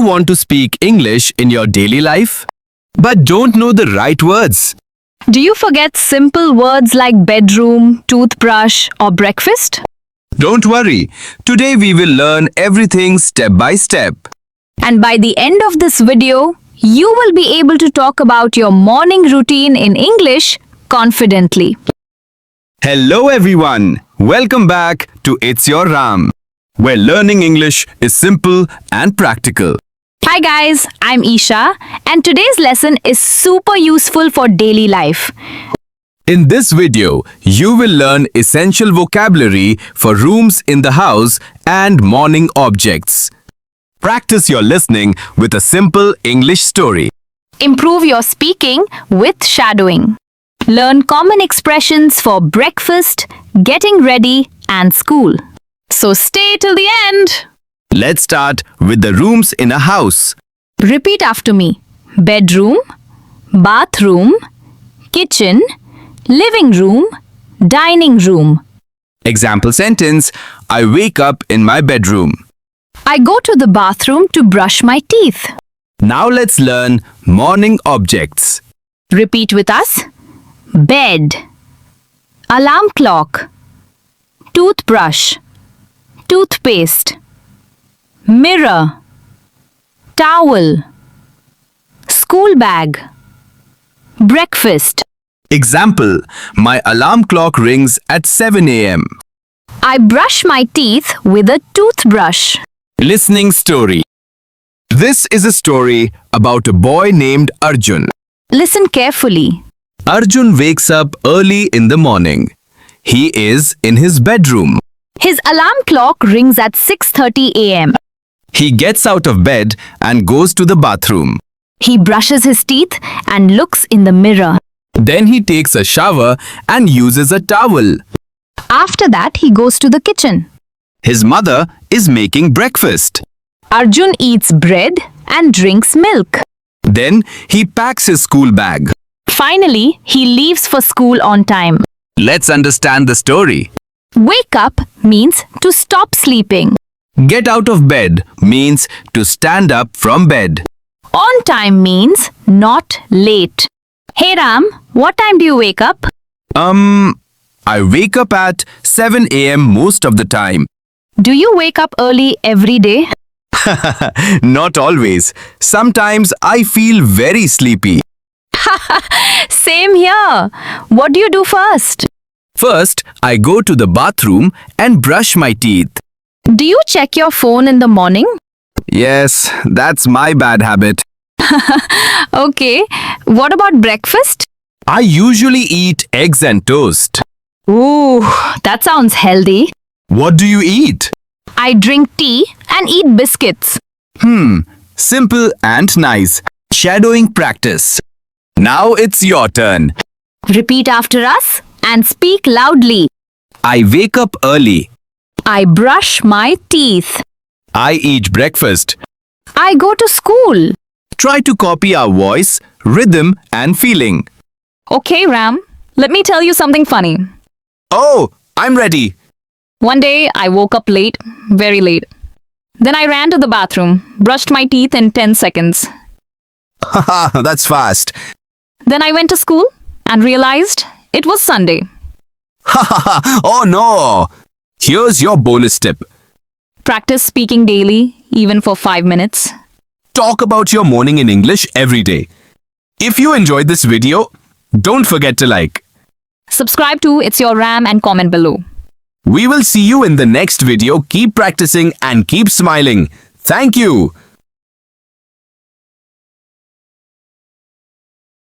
want to speak English in your daily life, but don't know the right words? Do you forget simple words like bedroom, toothbrush, or breakfast? Don't worry. Today we will learn everything step by step. And by the end of this video, you will be able to talk about your morning routine in English confidently. Hello everyone. Welcome back to It's Your Ram, where learning English is simple and practical. Hi guys, I'm Isha, and today's lesson is super useful for daily life. In this video, you will learn essential vocabulary for rooms in the house and morning objects. Practice your listening with a simple English story. Improve your speaking with shadowing. Learn common expressions for breakfast, getting ready, and school. So stay till the end. Let's start with the rooms in a house. Repeat after me. Bedroom, bathroom, kitchen, living room, dining room. Example sentence: I wake up in my bedroom. I go to the bathroom to brush my teeth. Now let's learn morning objects. Repeat with us. Bed, alarm clock, toothbrush, toothpaste, mirror, towel, school bag, breakfast. Example: my alarm clock rings at 7 a.m. I brush my teeth with a toothbrush. Listening story. This is a story about a boy named Arjun. Listen carefully. Arjun wakes up early in the morning. He is in his bedroom. His alarm clock rings at 6:30 a.m. He gets out of bed and goes to the bathroom. He brushes his teeth and looks in the mirror. Then he takes a shower and uses a towel. After that, he goes to the kitchen. His mother is making breakfast. Arjun eats bread and drinks milk. Then he packs his school bag. Finally, he leaves for school on time. Let's understand the story. Wake up means to stop sleeping. Get out of bed means to stand up from bed. On time means not late. Hey Ram, what time do you wake up? I wake up at 7 a.m. most of the time. Do you wake up early every day? Not always. Sometimes I feel very sleepy. Same here. What do you do first? First, I go to the bathroom and brush my teeth. Do you check your phone in the morning? Yes, that's my bad habit. Okay. What about breakfast? I usually eat eggs and toast. Ooh, that sounds healthy. What do you eat? I drink tea and eat biscuits. Simple and nice. Shadowing practice. Now it's your turn. Repeat after us and speak loudly. I wake up early. I brush my teeth. I eat breakfast. I go to school. Try to copy our voice, rhythm, and feeling. Okay, Ram. Let me tell you something funny. Oh, I'm ready. One day, I woke up late, very late. Then I ran to the bathroom, brushed my teeth in 10 seconds. Haha, that's fast. Then I went to school and realized it was Sunday. Haha, oh no. Here's your bonus tip. Practice speaking daily, even for 5 minutes. Talk about your morning in English every day. If you enjoyed this video, don't forget to like. Subscribe to It's Your Ram and comment below. We will see you in the next video. Keep practicing and keep smiling. Thank you.